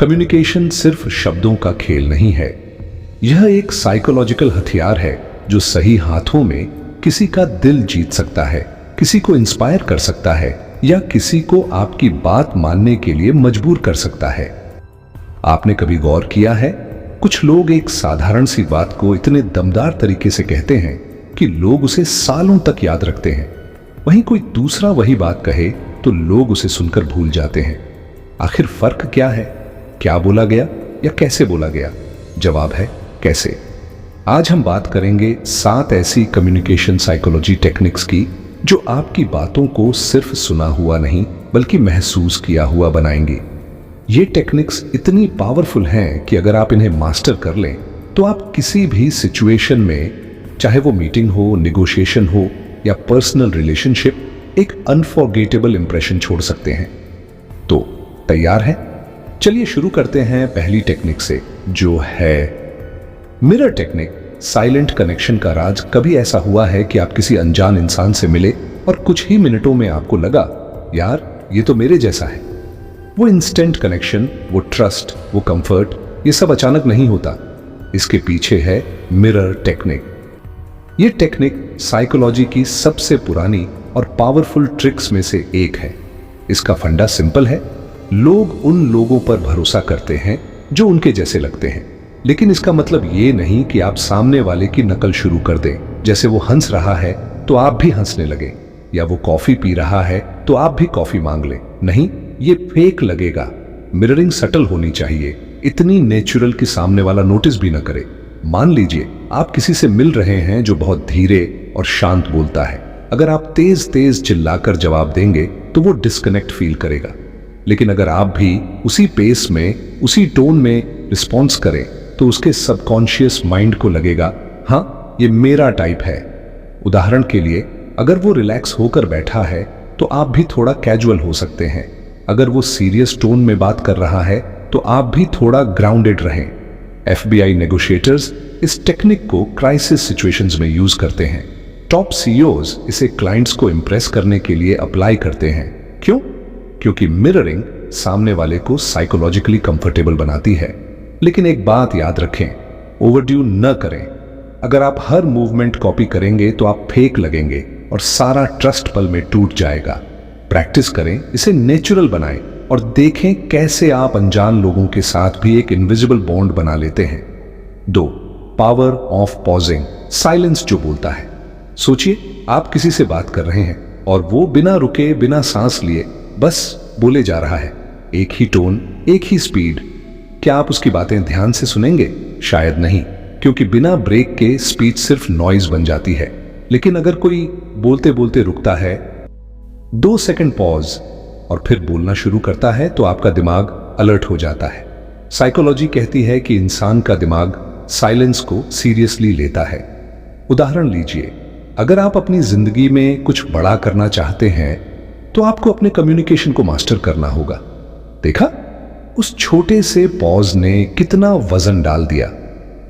Communication सिर्फ शब्दों का खेल नहीं है, यह एक साइकोलॉजिकल हथियार है जो सही हाथों में किसी का दिल जीत सकता है, किसी को इंस्पायर कर सकता है या किसी को आपकी बात मानने के लिए मजबूर कर सकता है। आपने कभी गौर किया है, कुछ लोग एक साधारण सी बात को इतने दमदार तरीके से कहते हैं कि लोग उसे सालों तक याद रखते हैं। वहीं कोई दूसरा वही बात कहे तो लोग उसे सुनकर भूल जाते हैं। आखिर फर्क क्या है? क्या बोला गया या कैसे बोला गया? जवाब है कैसे। आज हम बात करेंगे 7 ऐसी कम्युनिकेशन साइकोलॉजी टेक्निक्स की जो आपकी बातों को सिर्फ सुना हुआ नहीं बल्कि महसूस किया हुआ बनाएंगी। ये टेक्निक्स इतनी पावरफुल हैं कि अगर आप इन्हें मास्टर कर लें तो आप किसी भी सिचुएशन में, चाहे वो मीटिंग हो, नेगोशिएशन हो या पर्सनल रिलेशनशिप, एक अनफॉरगेटेबल इंप्रेशन छोड़ सकते हैं। तो तैयार हैं? चलिए शुरू करते हैं पहली टेक्निक से, जो है मिरर टेक्निक। साइलेंट कनेक्शन का राज। कभी ऐसा हुआ है कि आप किसी अनजान इंसान से मिले और कुछ ही मिनटों में आपको लगा, यार ये तो मेरे जैसा है। वो इंस्टेंट कनेक्शन, वो ट्रस्ट, वो कंफर्ट, ये सब अचानक नहीं होता। इसके पीछे है मिरर टेक्निक। ये टेक्निक साइकोलॉजी की सबसे पुरानी और पावरफुल ट्रिक्स में से एक है। इसका फंडा सिंपल है, लोग उन लोगों पर भरोसा करते हैं जो उनके जैसे लगते हैं। लेकिन इसका मतलब ये नहीं कि आप सामने वाले की नकल शुरू कर दें। जैसे वो हंस रहा है तो आप भी हंसने लगे, या वो कॉफी पी रहा है तो आप भी कॉफी मांग लें। नहीं, ये फेक लगेगा। मिररिंग सटल होनी चाहिए, इतनी नेचुरल कि सामने वाला नोटिस भी न करे। मान लीजिए आप किसी से मिल रहे हैं जो बहुत धीरे और शांत बोलता है। अगर आप तेज तेज चिल्लाकर जवाब देंगे तो वो डिस्कनेक्ट फील करेगा। लेकिन अगर आप भी उसी पेस में, उसी टोन में रिस्पॉन्स करें तो उसके सबकॉन्शियस माइंड को लगेगा, हाँ ये मेरा टाइप है। उदाहरण के लिए, अगर वो रिलैक्स होकर बैठा है तो आप भी थोड़ा कैजुअल हो सकते हैं। अगर वो सीरियस टोन में बात कर रहा है तो आप भी थोड़ा ग्राउंडेड रहें। FBI नेगोशिएटर्स इस टेक्निक को क्राइसिस सिचुएशंस में यूज करते हैं। टॉप CEOs इसे क्लाइंट्स को इंप्रेस करने के लिए अप्लाई करते हैं। क्यों? क्योंकि मिररिंग सामने वाले को साइकोलॉजिकली कंफर्टेबल बनाती है। लेकिन एक बात याद रखें, ओवरड्यू न करें। अगर आप हर मूवमेंट कॉपी करेंगे तो आप फेक लगेंगे और सारा ट्रस्ट पल में टूट जाएगा। प्रैक्टिस करें, इसे नेचुरल बनाएं और देखें कैसे आप अनजान लोगों के साथ भी एक इनविजिबल बॉन्ड बना लेते हैं। 2. Power of pausing. साइलेंस जो बोलता है। सोचिए आप किसी से बात कर रहे हैं और वो बिना रुके, बिना सांस लिए बस बोले जा रहा है। एक ही टोन, एक ही स्पीड। क्या आप उसकी बातें ध्यान से सुनेंगे? शायद नहीं, क्योंकि बिना ब्रेक के स्पीच सिर्फ नॉइज बन जाती है। लेकिन अगर कोई बोलते बोलते रुकता है, 2 सेकंड पॉज और फिर बोलना शुरू करता है तो आपका दिमाग अलर्ट हो जाता है। साइकोलॉजी कहती है कि इंसान का दिमाग साइलेंस को सीरियसली लेता है। उदाहरण लीजिए, अगर आप अपनी जिंदगी में कुछ बड़ा करना चाहते हैं तो आपको अपने कम्युनिकेशन को मास्टर करना होगा। देखा, उस छोटे से पॉज ने कितना वजन डाल दिया।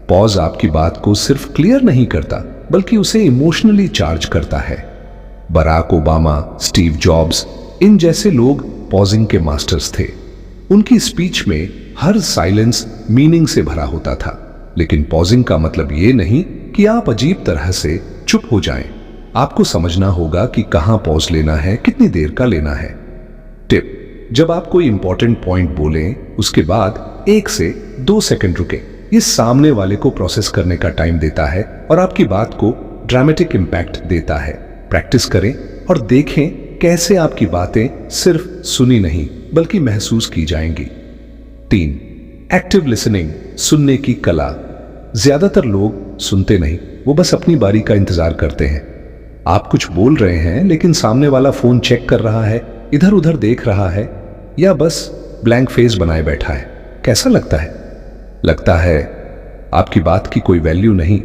पॉज आपकी बात को सिर्फ क्लियर नहीं करता बल्कि उसे इमोशनली चार्ज करता है। बराक ओबामा, स्टीव जॉब्स, इन जैसे लोग पॉजिंग के मास्टर्स थे। उनकी स्पीच में हर साइलेंस मीनिंग से भरा होता था। लेकिन पॉजिंग का मतलब यह नहीं कि आप अजीब तरह से चुप हो जाएं। आपको समझना होगा कि कहां पॉज लेना है, कितनी देर का लेना है। टिप: जब आप कोई इंपॉर्टेंट पॉइंट बोलें, उसके बाद 1 से 2 सेकंड रुकें। ये सामने वाले को प्रोसेस करने का टाइम देता है और आपकी बात को ड्रामेटिक इंपैक्ट देता है। प्रैक्टिस करें और देखें कैसे आपकी बातें सिर्फ सुनी नहीं बल्कि महसूस की जाएंगी। 3. Active listening. सुनने की कला। ज्यादातर लोग सुनते नहीं, वो बस अपनी बारी का इंतजार करते हैं। आप कुछ बोल रहे हैं लेकिन सामने वाला फोन चेक कर रहा है, इधर उधर देख रहा है या बस ब्लैंक फेस बनाए बैठा है। कैसा लगता है? लगता है आपकी बात की कोई वैल्यू नहीं।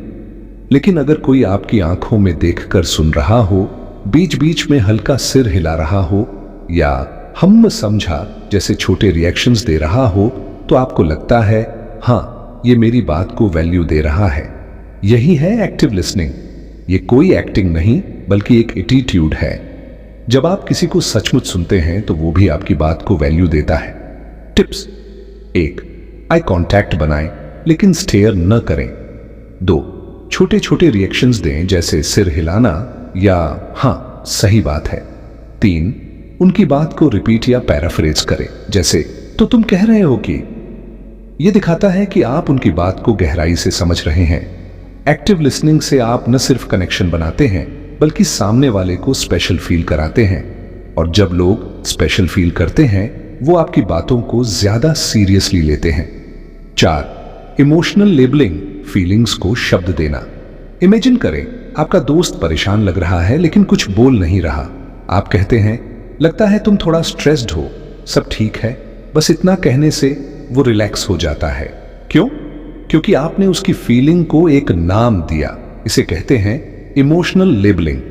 लेकिन अगर कोई आपकी आंखों में देखकर सुन रहा हो, बीच बीच में हल्का सिर हिला रहा हो या हम समझा जैसे छोटे रिएक्शंस दे रहा हो, तो आपको लगता है हाँ ये मेरी बात को वैल्यू दे रहा है। यही है एक्टिव लिसनिंग। ये कोई एक्टिंग नहीं बल्कि एक एटीट्यूड है। जब आप किसी को सचमुच सुनते हैं तो वो भी आपकी बात को वैल्यू देता है। टिप्स: 1. आई कांटेक्ट बनाएं लेकिन स्टेयर न करें। 2. छोटे छोटे रिएक्शंस दें जैसे सिर हिलाना या हाँ सही बात है। 3. उनकी बात को रिपीट या पैराफ्रेज करें जैसे तो तुम कह रहे हो कि। यह दिखाता है कि आप उनकी बात को गहराई से समझ रहे हैं। एक्टिव लिसनिंग से आप न सिर्फ कनेक्शन बनाते हैं बल्कि सामने वाले को स्पेशल फील कराते हैं, और जब लोग स्पेशल फील करते हैं वो आपकी बातों को ज्यादा सीरियसली लेते हैं। 4. इमोशनल लेबलिंग, फीलिंग्स को शब्द देना। इमेजिन करें आपका दोस्त परेशान लग रहा है लेकिन कुछ बोल नहीं रहा। आप कहते हैं लगता है तुम थोड़ा स्ट्रेस्ड हो, सब ठीक है। बस इतना कहने से वो रिलैक्स हो जाता है। क्यों? क्योंकि आपने उसकी फीलिंग को एक नाम दिया। इसे कहते हैं इमोशनल लेबलिंग।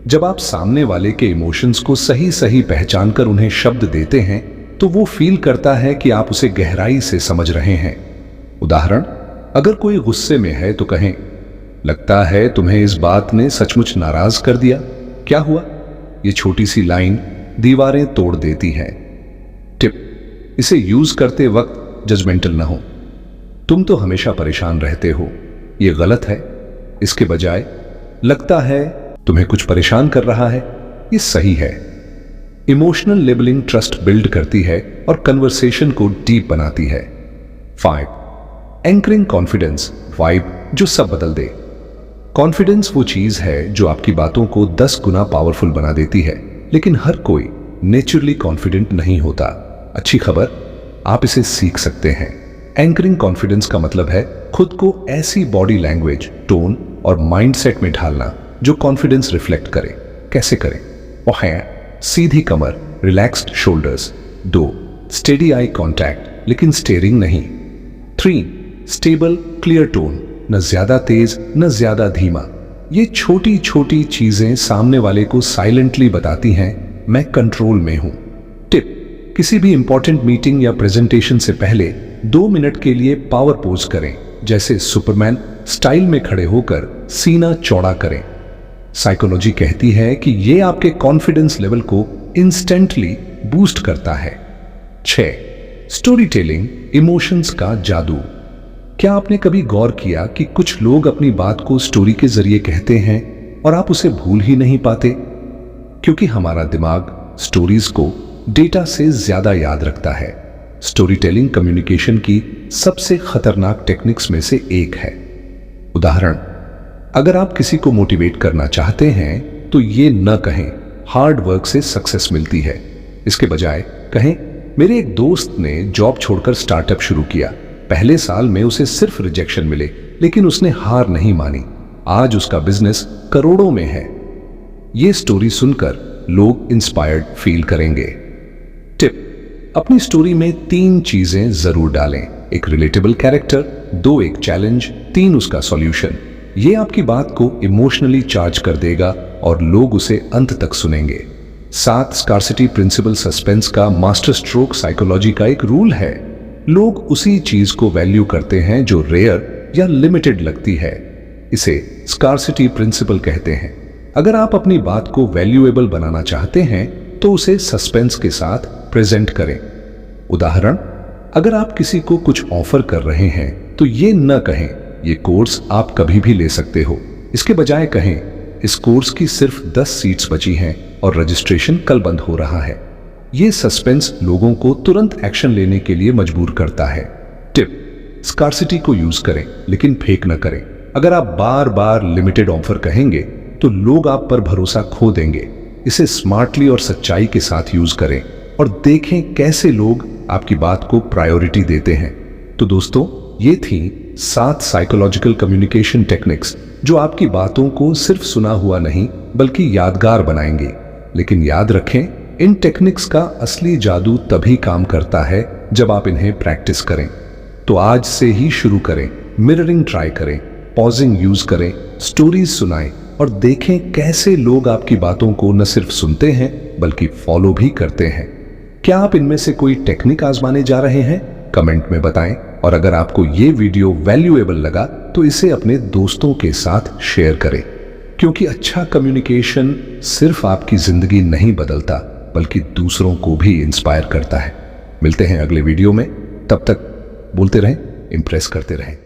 जब आप सामने वाले के इमोशंस को सही सही पहचान कर उन्हें शब्द देते हैं तो वो फील करता है कि आप उसे गहराई से समझ रहे हैं। उदाहरण, अगर कोई गुस्से में है तो कहें लगता है तुम्हें इस बात ने सचमुच नाराज कर दिया, क्या हुआ? ये छोटी सी लाइन दीवारें तोड़ देती है। टिप, इसे यूज करते वक्त जजमेंटल ना हो। तुम तो हमेशा परेशान रहते हो, ये गलत है। इसके बजाय लगता है तुम्हें कुछ परेशान कर रहा है, ये सही है। इमोशनल लेबलिंग ट्रस्ट बिल्ड करती है और कन्वर्सेशन को डीप बनाती है। 5. एंकरिंग कॉन्फिडेंस, वाइब जो सब बदल दे। कॉन्फिडेंस वो चीज है जो आपकी बातों को 10 गुना पावरफुल बना देती है, लेकिन हर कोई नेचुरली कॉन्फिडेंट नहीं होता। अच्छी खबर, आप इसे सीख सकते हैं। एंकरिंग कॉन्फिडेंस का मतलब है खुद को ऐसी बॉडी लैंग्वेज, टोन और माइंडसेट में ढालना जो कॉन्फिडेंस रिफ्लेक्ट करे। कैसे करें? वो है सीधी कमर, relaxed shoulders. 2. Steady eye contact लेकिन स्टेयरिंग नहीं। 3. स्टेबल क्लियर टोन, न ज्यादा तेज न ज्यादा धीमा। ये छोटी छोटी चीजें सामने वाले को साइलेंटली बताती हैं मैं कंट्रोल में हूं। टिप, किसी भी इंपॉर्टेंट मीटिंग या प्रेजेंटेशन से पहले 2 मिनट के लिए पावर पोज करें, जैसे सुपरमैन स्टाइल में खड़े होकर सीना चौड़ा करें। साइकोलॉजी कहती है कि यह आपके कॉन्फिडेंस लेवल को इंस्टेंटली बूस्ट करता है। 6. स्टोरी टेलिंग, इमोशंस का जादू। क्या आपने कभी गौर किया कि कुछ लोग अपनी बात को स्टोरी के जरिए कहते हैं और आप उसे भूल ही नहीं पाते? क्योंकि हमारा दिमाग स्टोरीज को डेटा से ज्यादा याद रखता है। स्टोरी टेलिंग कम्युनिकेशन की सबसे खतरनाक टेक्निक्स में से एक है। उदाहरण, अगर आप किसी को मोटिवेट करना चाहते हैं तो ये न कहें हार्ड वर्क से सक्सेस मिलती है। इसके बजाय कहें मेरे एक दोस्त ने जॉब छोड़कर स्टार्टअप शुरू किया। पहले साल में उसे सिर्फ रिजेक्शन मिले, लेकिन उसने हार नहीं मानी। आज उसका बिजनेस करोड़ों में है। ये स्टोरी सुनकर लोग इंस्पायर्ड फील करेंगे। टिप, अपनी स्टोरी में 3 चीजें जरूर डालें। 1 रिलेटेबल कैरेक्टर, 2 एक चैलेंज, 3 उसका सॉल्यूशन। ये आपकी बात को इमोशनली चार्ज कर देगा और लोग उसे अंत तक सुनेंगे। 7. स्कार्सिटी प्रिंसिपल, सस्पेंस का मास्टर स्ट्रोक साइकोलॉजी का एक रूल है। लोग उसी चीज को वैल्यू करते हैं जो रेयर या लिमिटेड लगती है। इसे स्कार्सिटी प्रिंसिपल कहते हैं। अगर आप अपनी बात को वैल्यूएबल बनाना चाहते हैं तो उसे सस्पेंस के साथ प्रेजेंट करें। उदाहरण, अगर आप किसी को कुछ ऑफर कर रहे हैं तो ये न कहें ये कोर्स आप कभी भी ले सकते हो। इसके बजाय कहें इस कोर्स की सिर्फ 10 सीट्स बची हैं और रजिस्ट्रेशन कल बंद हो रहा है। ये सस्पेंस लोगों को तुरंत एक्शन लेने के लिए मजबूर करता है। टिप, स्कार्सिटी को यूज करें लेकिन फेक न करें। अगर आप बार बार लिमिटेड ऑफर कहेंगे तो लोग आप पर भरोसा खो देंगे। इसे स्मार्टली और सच्चाई के साथ यूज करें और देखें कैसे लोग आपकी बात को प्रायोरिटी देते हैं। तो दोस्तों, ये थी 7 साइकोलॉजिकल कम्युनिकेशन टेक्निक्स जो आपकी बातों को सिर्फ सुना हुआ नहीं बल्कि यादगार बनाएंगे। लेकिन याद रखें, इन टेक्निक्स का असली जादू तभी काम करता है जब आप इन्हें प्रैक्टिस करें। तो आज से ही शुरू करें। मिररिंग ट्राई करें, पॉजिंग यूज करें, स्टोरीज सुनाएं और देखें कैसे लोग आपकी बातों को न सिर्फ सुनते हैं बल्कि फॉलो भी करते हैं। क्या आप इनमें से कोई टेक्निक आजमाने जा रहे हैं? कमेंट में बताएं। और अगर आपको ये वीडियो वैल्यूएबल लगा तो इसे अपने दोस्तों के साथ शेयर करें, क्योंकि अच्छा कम्युनिकेशन सिर्फ आपकी जिंदगी नहीं बदलता बल्कि दूसरों को भी इंस्पायर करता है। मिलते हैं अगले वीडियो में। तब तक बोलते रहें, इंप्रेस करते रहें।